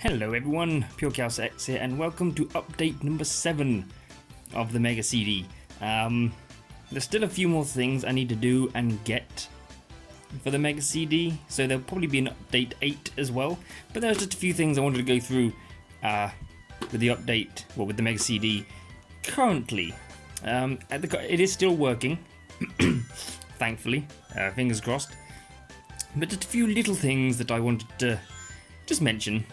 Hello everyone, PureChaosX here, and welcome to update number 7 of the Mega-CD. There's still a few more things I need to do and get for the Mega-CD, so there'll probably be an update 8 as well, but there's just a few things I wanted to go through with the update, well, with the Mega-CD currently. It is still working, thankfully, fingers crossed, but just a few little things that I wanted to just mention.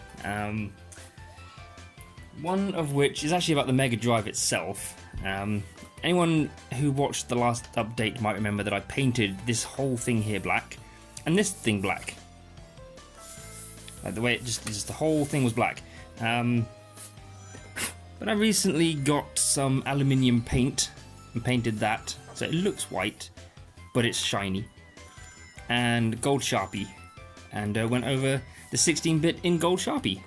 One of which is actually about the Mega Drive itself. Anyone who watched the last update might remember that I painted this whole thing here black, and this thing black. Like the way it just the whole thing was black. But I recently got some aluminium paint and painted that, so it looks white, but it's shiny. And gold Sharpie, and went over the 16-bit in gold Sharpie.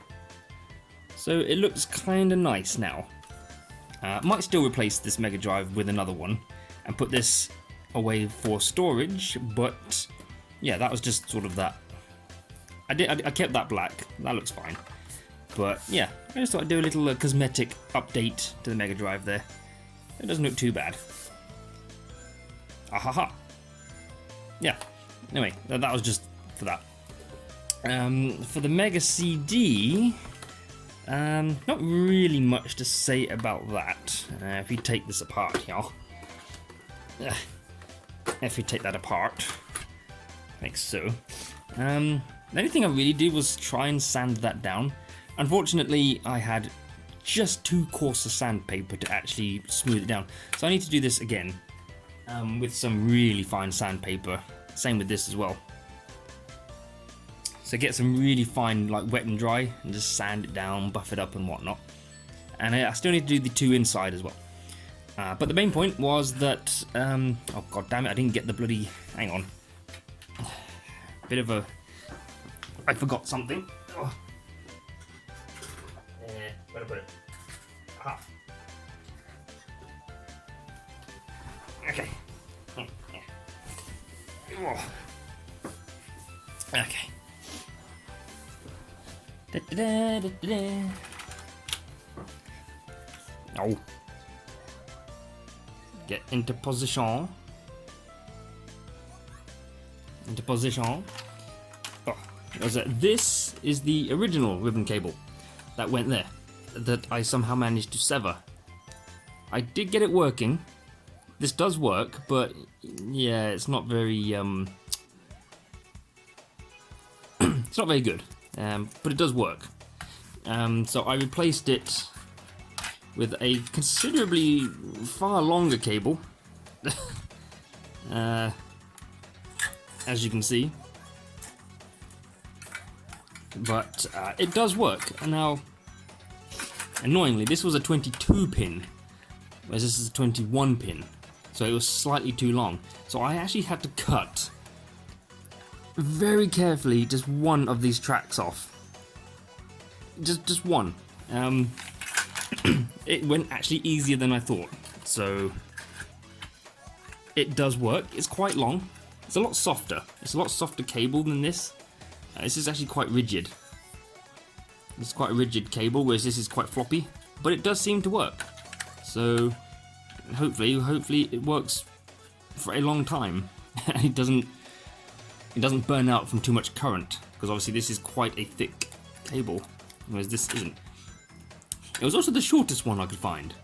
So it looks kind of nice now. Might still replace this Mega Drive with another one and put this away for storage, but yeah, that was just sort of that. I kept that black, that looks fine. But yeah, I just thought I'd do a little cosmetic update to the Mega Drive there. It doesn't look too bad. Ahaha. Yeah, anyway, that was just for that. For the Mega-CD, not really much to say about that. If you take this apart, y'all. If you take that apart, like so. The only thing I really did was try and sand that down. Unfortunately, I had just too coarse a sandpaper to actually smooth it down. So I need to do this again with some really fine sandpaper. Same with this as well. So get some really fine, like wet and dry, and just sand it down, buff it up and whatnot. And I still need to do the two inside as well. But the main point was that, oh god damn it, I didn't get the bloody, hang on. Bit of a, I forgot something. Oh. Where to put it? Aha. Okay. Oh. Okay. Oh. Get into position. Into position. Oh, this is the original ribbon cable that went there, that I somehow managed to sever. I did get it working. This does work, but yeah, it's not very it's not very good. But it does work. So I replaced it with a considerably far longer cable, as you can see. But it does work. And now, annoyingly, this was a 22 pin, whereas this is a 21 pin. So it was slightly too long. So I actually had to cut very carefully just one of these tracks off. Just one. It went actually easier than I thought. So it does work. It's quite long. It's a lot softer. It's a lot softer cable than this. This is actually quite rigid. It's quite a rigid cable, whereas this is quite floppy. But it does seem to work. So hopefully it works for a long time. And it doesn't burn out from too much current, because obviously this is quite a thick cable, whereas this isn't. It was also the shortest one I could find.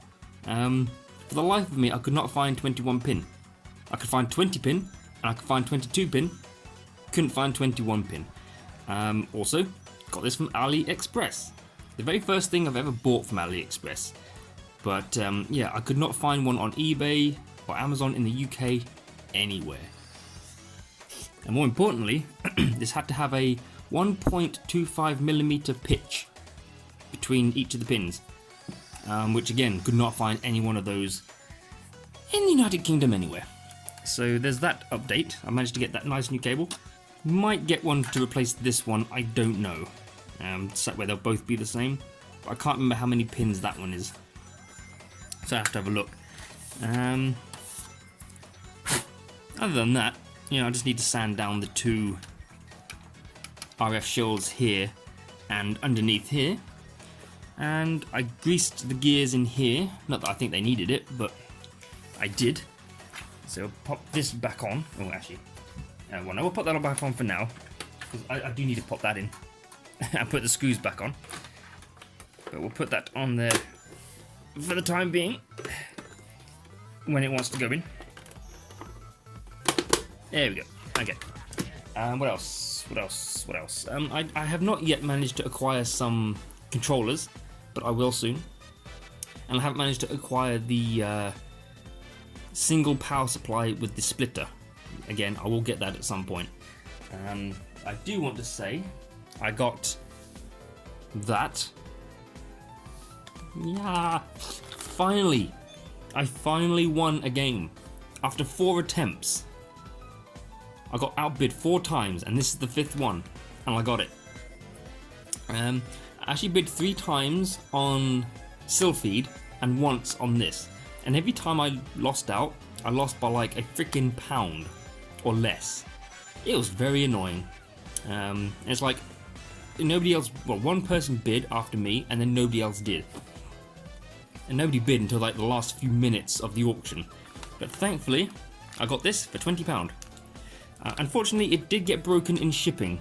For the life of me, I could not find 21 pin. I could find 20 pin, and I could find 22 pin. Couldn't find 21 pin. Also, got this from AliExpress. The very first thing I've ever bought from AliExpress. But yeah, I could not find one on eBay or Amazon in the UK anywhere. And more importantly, this had to have a 1.25mm pitch between each of the pins, which again, could not find any one of those in the United Kingdom anywhere. So there's that update. I managed to get that nice new cable. Might get one to replace this one, I don't know. So where they'll both be the same. But I can't remember how many pins that one is. So I have to have a look. Other than that, you know, I just need to sand down the two RF shields here and underneath here. And I greased the gears in here. Not that I think they needed it, but I did. So I'll pop this back on. Oh, actually, well, no, we'll put that back on for now, because I do need to pop that in and put the screws back on. But we'll put that on there for the time being, when it wants to go in. There we go. Okay. What else? What else? What else? I have not yet managed to acquire some controllers, but I will soon. And I haven't managed to acquire the single power supply with the splitter. Again, I will get that at some point. I do want to say I got that. Yeah, finally, I finally won a game after 4 attempts. I got outbid 4 times, and this is the 5th one, and I got it. I actually bid 3 times on Sol-Feace and once on this, and every time I lost out, I lost by like a freaking pound or less. It was very annoying. It's like nobody else, well, one person bid after me, and then nobody else did. And nobody bid until like the last few minutes of the auction. But thankfully, I got this for £20. Unfortunately, it did get broken in shipping,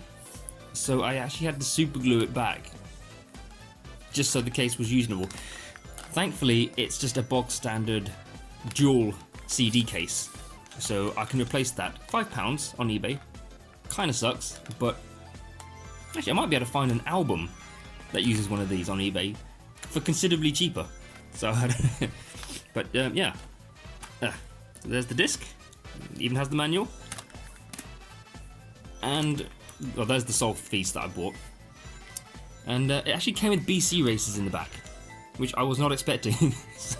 so I actually had to super glue it back, just so the case was usable. Thankfully, it's just a bog standard dual CD case, so I can replace that. £5 on eBay. Kinda sucks, but actually I might be able to find an album that uses one of these on eBay for considerably cheaper. So, but yeah, there's the disc. It even has the manual, and well, there's the Sol-Feace that I bought. And it actually came with BC races in the back, which I was not expecting. So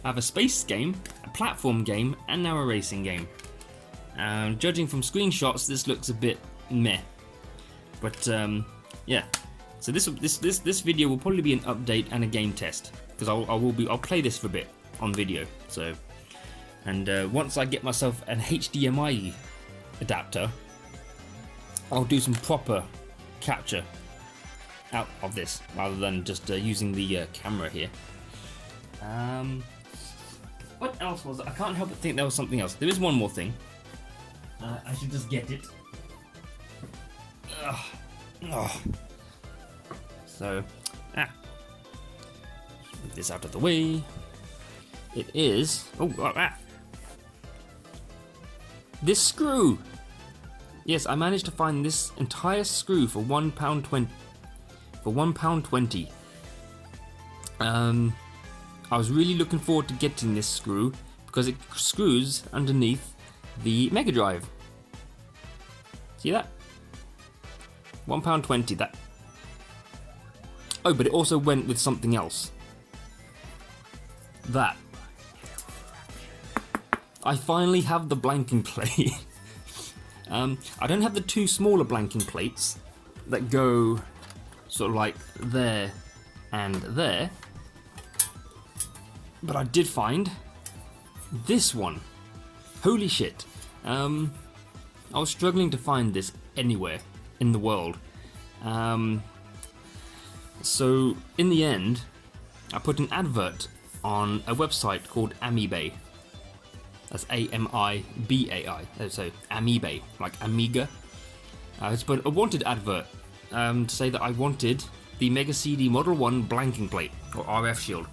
I have a space game, a platform game, and now a racing game. Judging from screenshots, this looks a bit meh, but yeah. So this video will probably be an update and a game test, because I'll play this for a bit on video. So, and once I get myself an HDMI adapter, I'll do some proper capture out of this rather than just using the camera here. What else was it? I can't help but think there was something else. There is one more thing. I should just get it. So, move this out of the way. It is, this screw. Yes, I managed to find this entire screw for £1.20. For £1.20. I was really looking forward to getting this screw because it screws underneath the Mega Drive. See that? £1.20. That. Oh, but it also went with something else. That. I finally have the blanking plate. I don't have the 2 smaller blanking plates that go sort of like there and there, but I did find this one. Holy shit. I was struggling to find this anywhere in the world. So in the end, I put an advert on a website called Amiibay. That's A-M-I-B-A-I. So Amiibay, like Amiga. It's a wanted advert to say that I wanted the Mega-CD Model 1 blanking plate, or RF shield.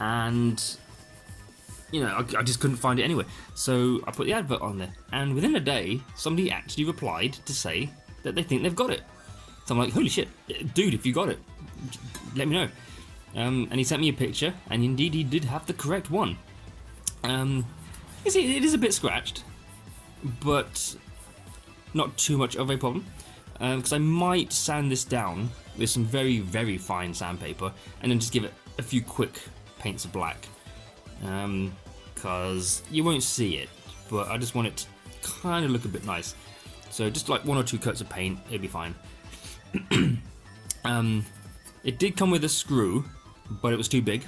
And, you know, I just couldn't find it anywhere. So I put the advert on there, and within a day, somebody actually replied to say that they think they've got it. So I'm like, holy shit, dude, if you got it, let me know. And he sent me a picture, and indeed he did have the correct one. You see, it is a bit scratched, but not too much of a problem, because I might sand this down with some very, very fine sandpaper, and then just give it a few quick paints of black, because you won't see it, but I just want it to kind of look a bit nice. So just like 1 or 2 coats of paint, it'll be fine. It did come with a screw, but it was too big,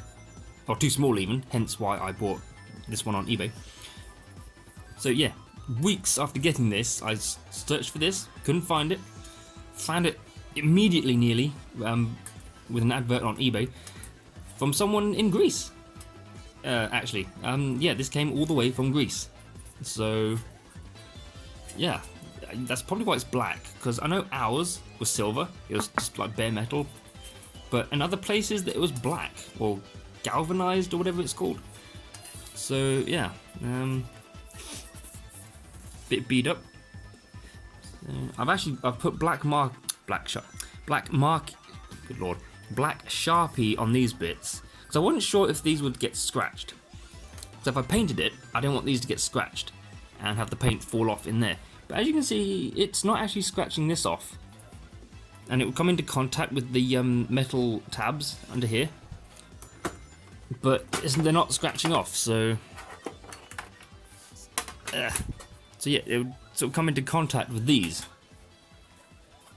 or too small even, hence why I bought this one on eBay. So yeah, weeks after getting this, I searched for this, couldn't find it, found it immediately nearly with an advert on eBay from someone in Greece. Actually, yeah, this came all the way from Greece. So, yeah, that's probably why it's black, because I know ours was silver, it was just like bare metal, but in other places it was black, or galvanized, or whatever it's called. So, yeah, bit beat up. I've put black Sharpie on these bits, because I wasn't sure if these would get scratched. So if I painted it, I didn't want these to get scratched and have the paint fall off in there. But as you can see, it's not actually scratching this off. And it will come into contact with the metal tabs under here. But they're not scratching off, so... so yeah, it would sort of come into contact with these.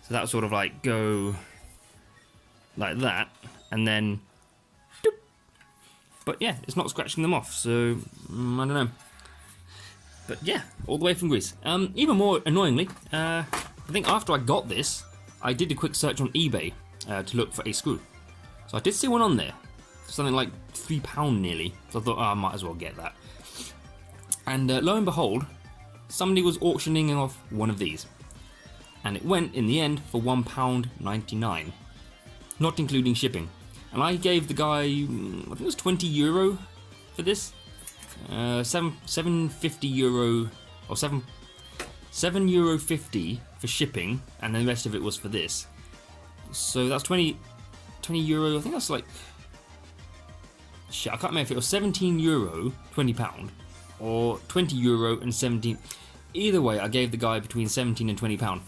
So that would sort of like go like that, and then... doop. But yeah, it's not scratching them off, so I don't know. But yeah, all the way from Greece. Even more annoyingly, I think after I got this, I did a quick search on eBay to look for a screw. So I did see one on there, something like £3 nearly. So I thought, oh, I might as well get that. And lo and behold, somebody was auctioning off one of these. And it went, in the end, for £1.99, not including shipping. And I gave the guy, I think it was €20 for this. €7.50 or €7.50 for shipping, and then the rest of it was for this. So that's €20. I think that's like, shit, I can't remember if it was €17, £20, or €20 and 17. Either way, I gave the guy between £17 and £20.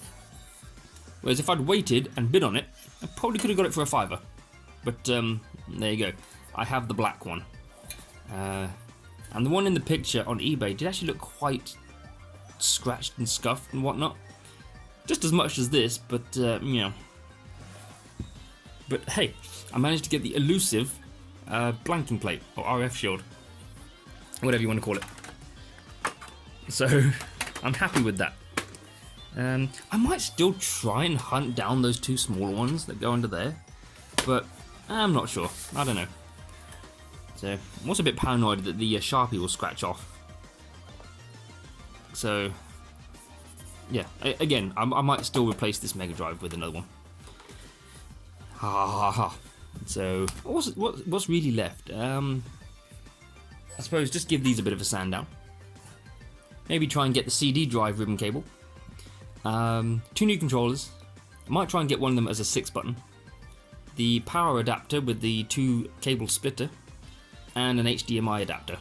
Whereas if I'd waited and bid on it, I probably could have got it for a £5. But there you go. I have the black one. And the one in the picture on eBay did actually look quite scratched and scuffed and whatnot. Just as much as this, but you know. But hey, I managed to get the elusive blanking plate, or RF shield, whatever you want to call it. So I'm happy with that. I might still try and hunt down those two smaller ones that go under there, but I'm not sure. I don't know. So I'm also a bit paranoid that the Sharpie will scratch off. So yeah, again, I might still replace this Mega Drive with another one. Ha ha ha. So what's really left? I suppose just give these a bit of a sand down. Maybe try and get the CD drive ribbon cable. 2 new controllers. I might try and get one of them as a 6-button. The power adapter with the 2 cable splitter, and an HDMI adapter.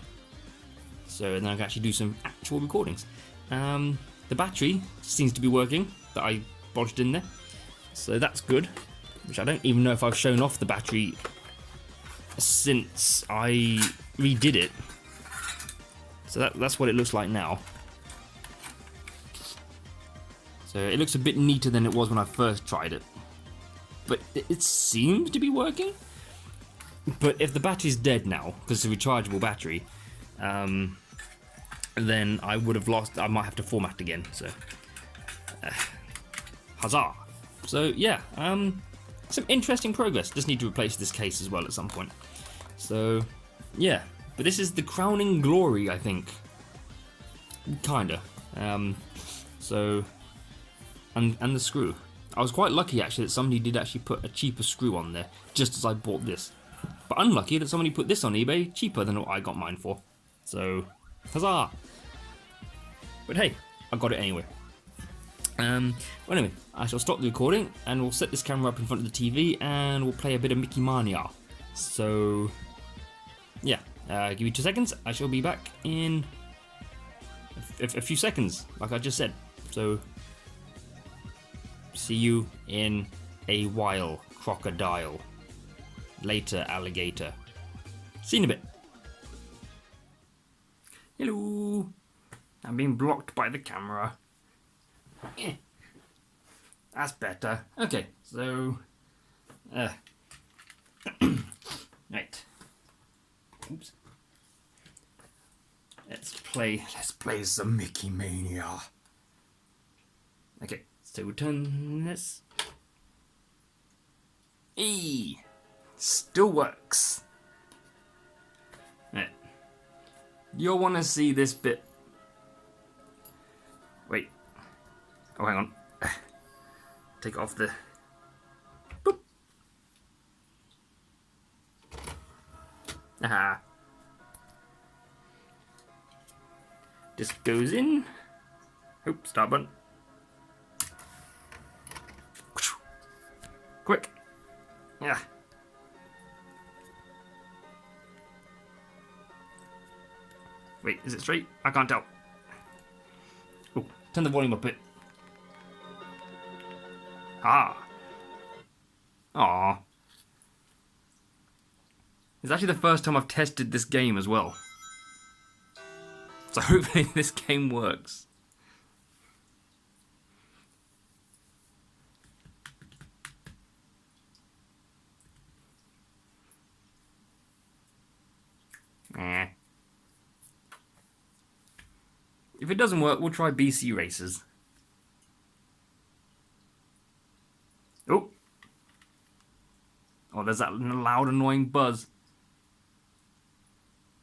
So then I can actually do some actual recordings. The battery seems to be working, that I bodged in there. So that's good, which I don't even know if I've shown off the battery since I redid it. So that's what it looks like now. So it looks a bit neater than it was when I first tried it. But it seems to be working. But if the battery's dead now, because it's a rechargeable battery, then I would have lost, I might have to format again, so, huzzah. So yeah, some interesting progress. Just need to replace this case as well at some point. So yeah, but this is the crowning glory, I think. Kinda. So, and the screw. I was quite lucky actually that somebody did actually put a cheaper screw on there, just as I bought this. But unlucky that somebody put this on eBay cheaper than what I got mine for. So, huzzah! But hey, I got it anyway. Well anyway, I shall stop the recording and we'll set this camera up in front of the TV and we'll play a bit of Mickey Mania. So, yeah, give me 2 seconds. I shall be back in a few seconds, like I just said. So, see you in a while, crocodile. Later, alligator. See you in a bit. Hello. I'm being blocked by the camera. Yeah. That's better. Okay, so right. Oops. Let's play some Mickey Mania. Okay, so we'll turn this. E still works. Yeah. You'll want to see this bit. Wait. Oh, hang on. Take it off the. Boop. Aha. Just goes in. Oops, start button. Quick. Yeah. Wait, is it straight? I can't tell. Oh, turn the volume up a bit. Ah. Aw. It's actually the first time I've tested this game as well. So hopefully this game works. Eh. If it doesn't work, we'll try BC Racers. Oh. Oh, there's that loud, annoying buzz.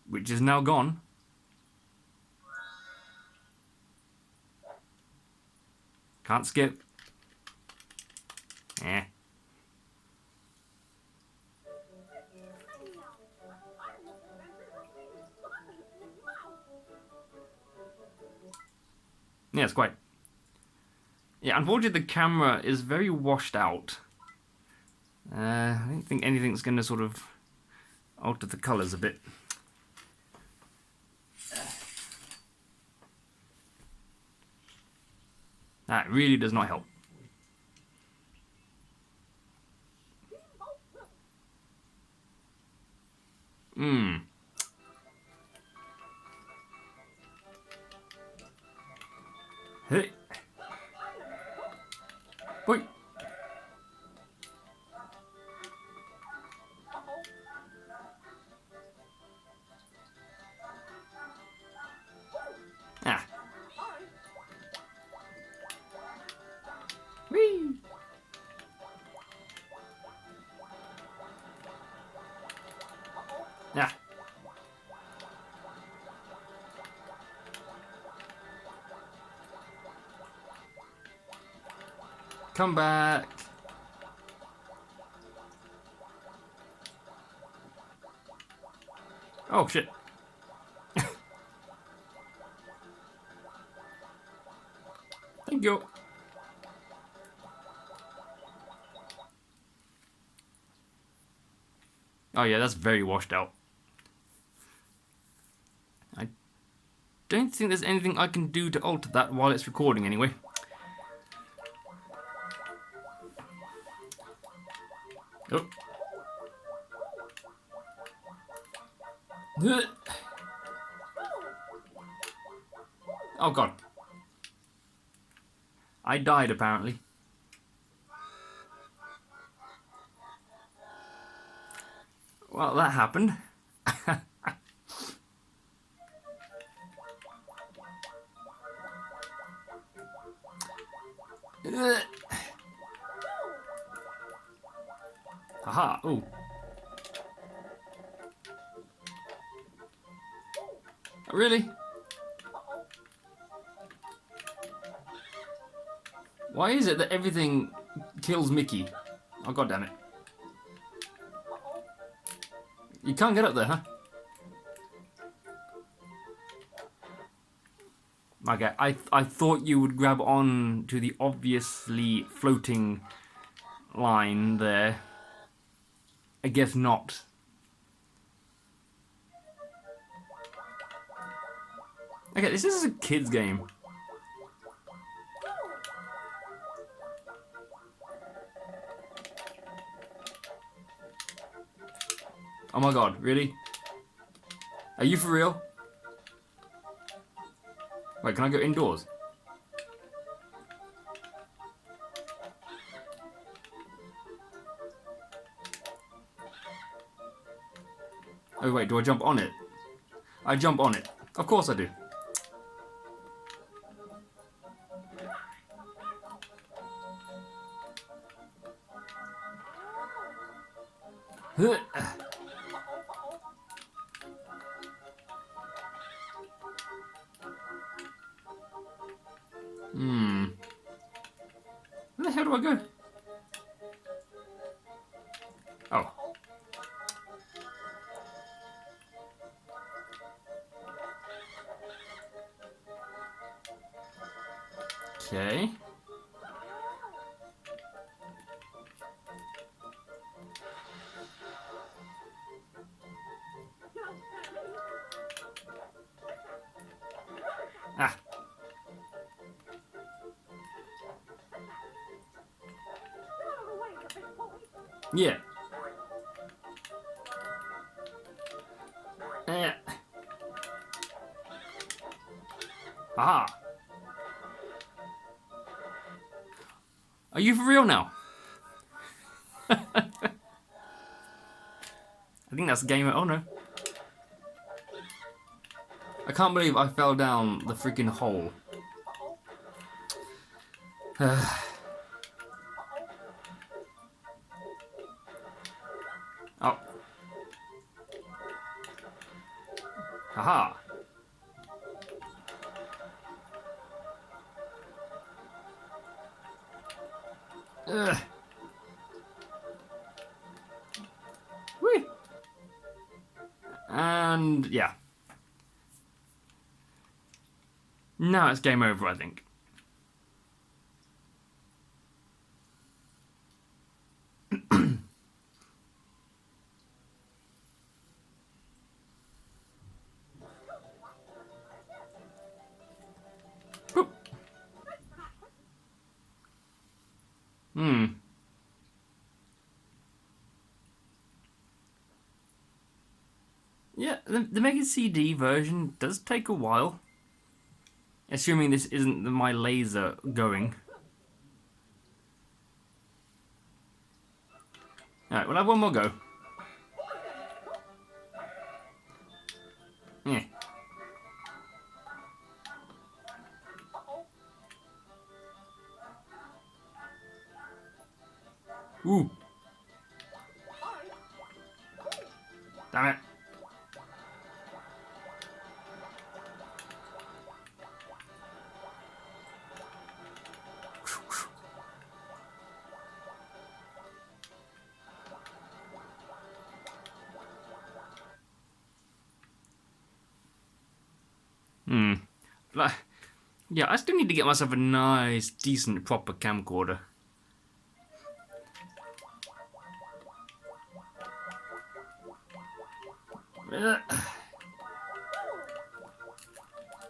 Which is now gone. Can't skip. Eh. Yeah, it's quite. Yeah, unfortunately the camera is very washed out. I don't think anything's going to sort of alter the colours a bit. That really does not help. Hey. Boy. Ah. Whee. Ah. Come back. Oh shit. Thank you. Oh yeah, that's very washed out. I don't think there's anything I can do to alter that while it's recording anyway. Oh. Oh god. I died apparently. Well, that happened. Haha, ooh. Really? Why is it that everything kills Mickey? Oh god damn it. You can't get up there, huh? Okay, I thought you would grab on to the obviously floating line there. I guess not. Okay, this is a kid's game. Oh my god, really? Are you for real? Wait, can I go indoors? Oh wait, do I jump on it? I jump on it. Of course I do. Where the hell do I go? Oh. Okay. Ah. Yeah. Aha. Are you for real now? I think that's game. Oh no. I can't believe I fell down the freaking hole. Oh. Haha. Whee. And yeah. Now it's game over, I think. Yeah, the Mega-CD version does take a while. Assuming this isn't my laser going. Alright, we'll have one more go. Yeah. Ooh. Damn it. Yeah, I still need to get myself a nice, decent, proper camcorder.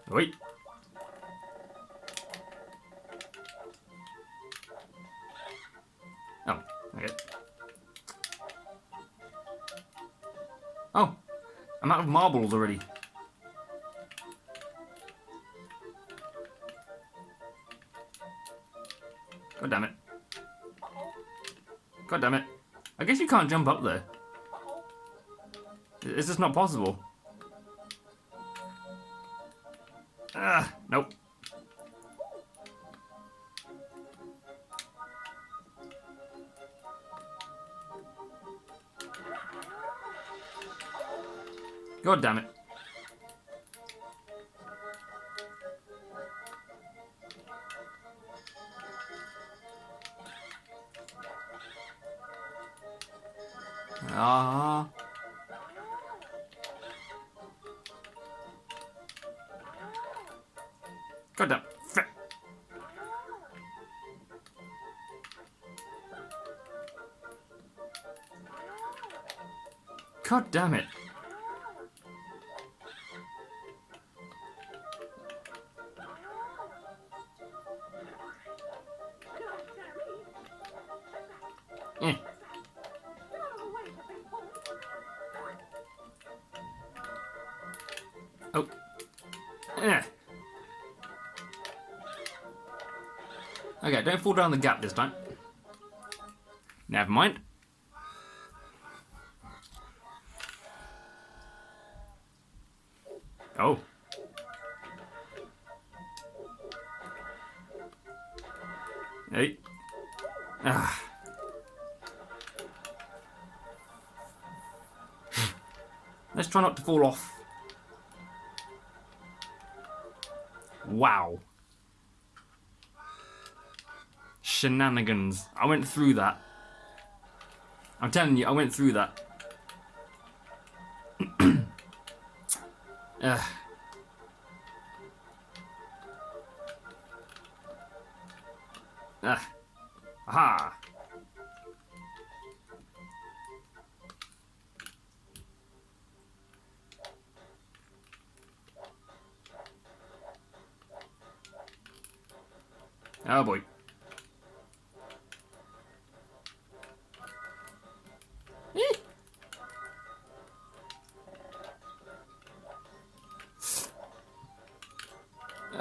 Wait. Oh, okay. Oh, I'm out of marbles already. God damn it. God damn it. I guess you can't jump up there. It's just not possible. Nope. God damn it. Ah. God damn. God damn it. Eh. Oh. Eh. Okay, don't fall down the gap this time. Never mind. Oh. Hey. Ah. Let's try not to fall off. Wow. Shenanigans. I went through that. I'm telling you, I went through that. Aha. Oh boy.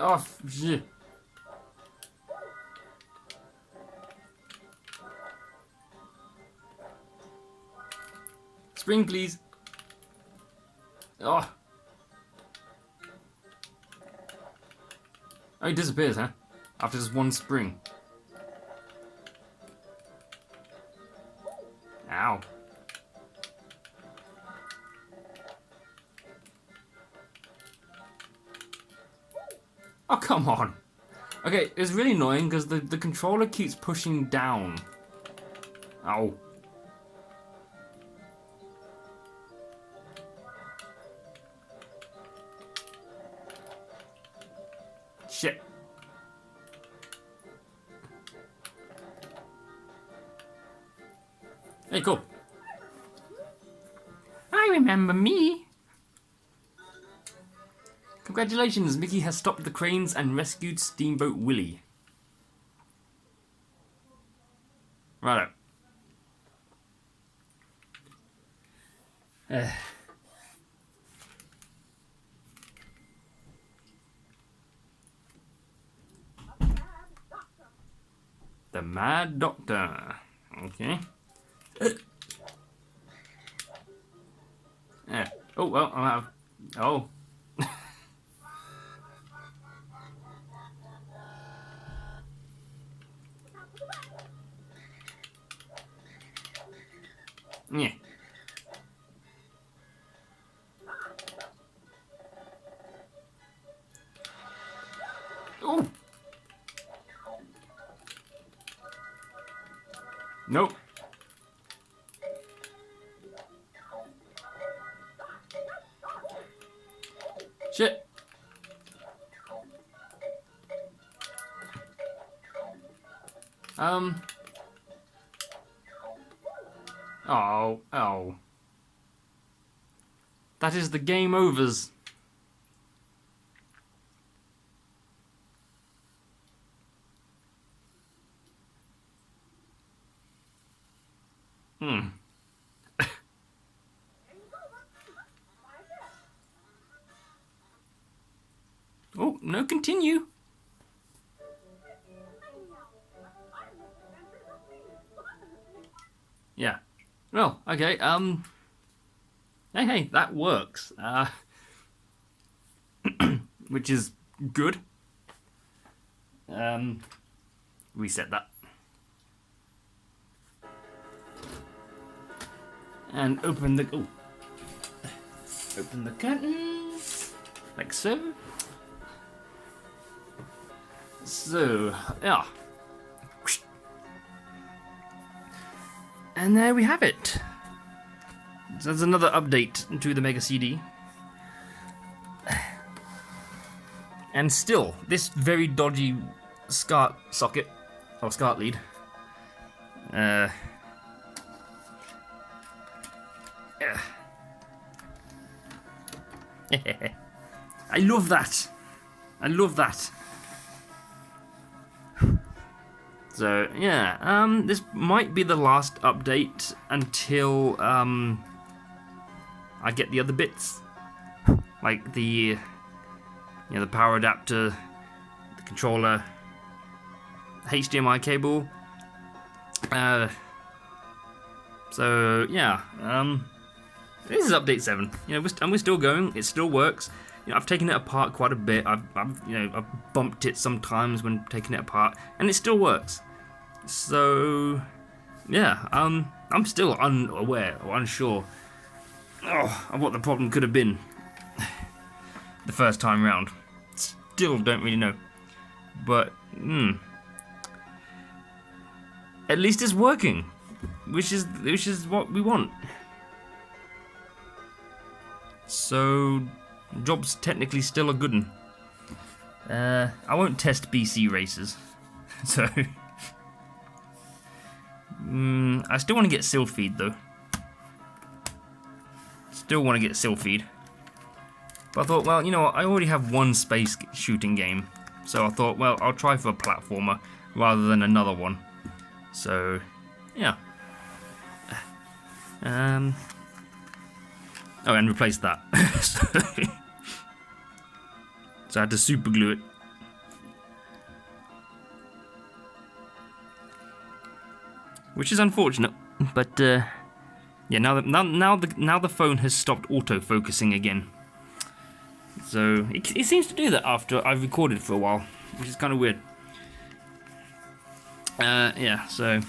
Oh, shit. Spring, please. Oh. Oh, he disappears, huh? After just one spring. Ow. Oh, come on. Okay, it's really annoying because the controller keeps pushing down. Ow. Shit. Hey, cool. I remember me. Congratulations, Mickey has stopped the cranes and rescued Steamboat Willie. Righto. The Mad Doctor. Okay. Yeah. Oh, well, I'm out of... Oh. Yeah. Oh. Nope. Shit. Oh. That is the game overs. Oh, no, continue. Yeah. Well, okay, hey, that works. Which is good. Reset that. And open the, open the curtains, like so. So, yeah. And there we have it. So that's another update to the Mega-CD. And still, this very dodgy SCART socket, or SCART lead. I love that. I love that. So yeah, this might be the last update until I get the other bits, like the the power adapter, the controller, the HDMI cable. So yeah, this is update 7. And we're still going. It still works. I've taken it apart quite a bit. I've bumped it sometimes when taking it apart, and it still works. So yeah, I'm still unaware or unsure what the problem could have been the first time round. Still don't really know. But, at least it's working, which is what we want. So, job's technically still a good one. I won't test BC races, so I still want to get Sol-Feed though. Still want to get Sol-Feed. But I thought, well, you know what, I already have one space shooting game. So I thought, well, I'll try for a platformer rather than another one. So, yeah. Oh, and replace that. So I had to super glue it. Which is unfortunate, but yeah, now the phone has stopped auto-focusing again. So it seems to do that after I've recorded for a while, which is kind of weird. Yeah, so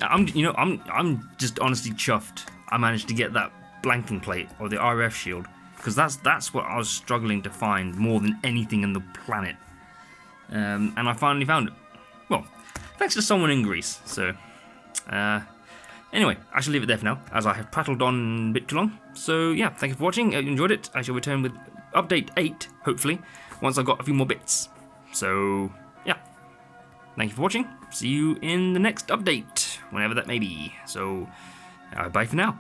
I'm just honestly chuffed I managed to get that blanking plate or the RF shield, because that's what I was struggling to find more than anything in the planet. And I finally found it. Well, thanks to someone in Greece. So anyway, I shall leave it there for now, as I have prattled on a bit too long. So yeah, thank you for watching. If you enjoyed it, I shall return with update 8, hopefully, once I've got a few more bits. So yeah, thank you for watching. See you in the next update, whenever that may be. So bye for now.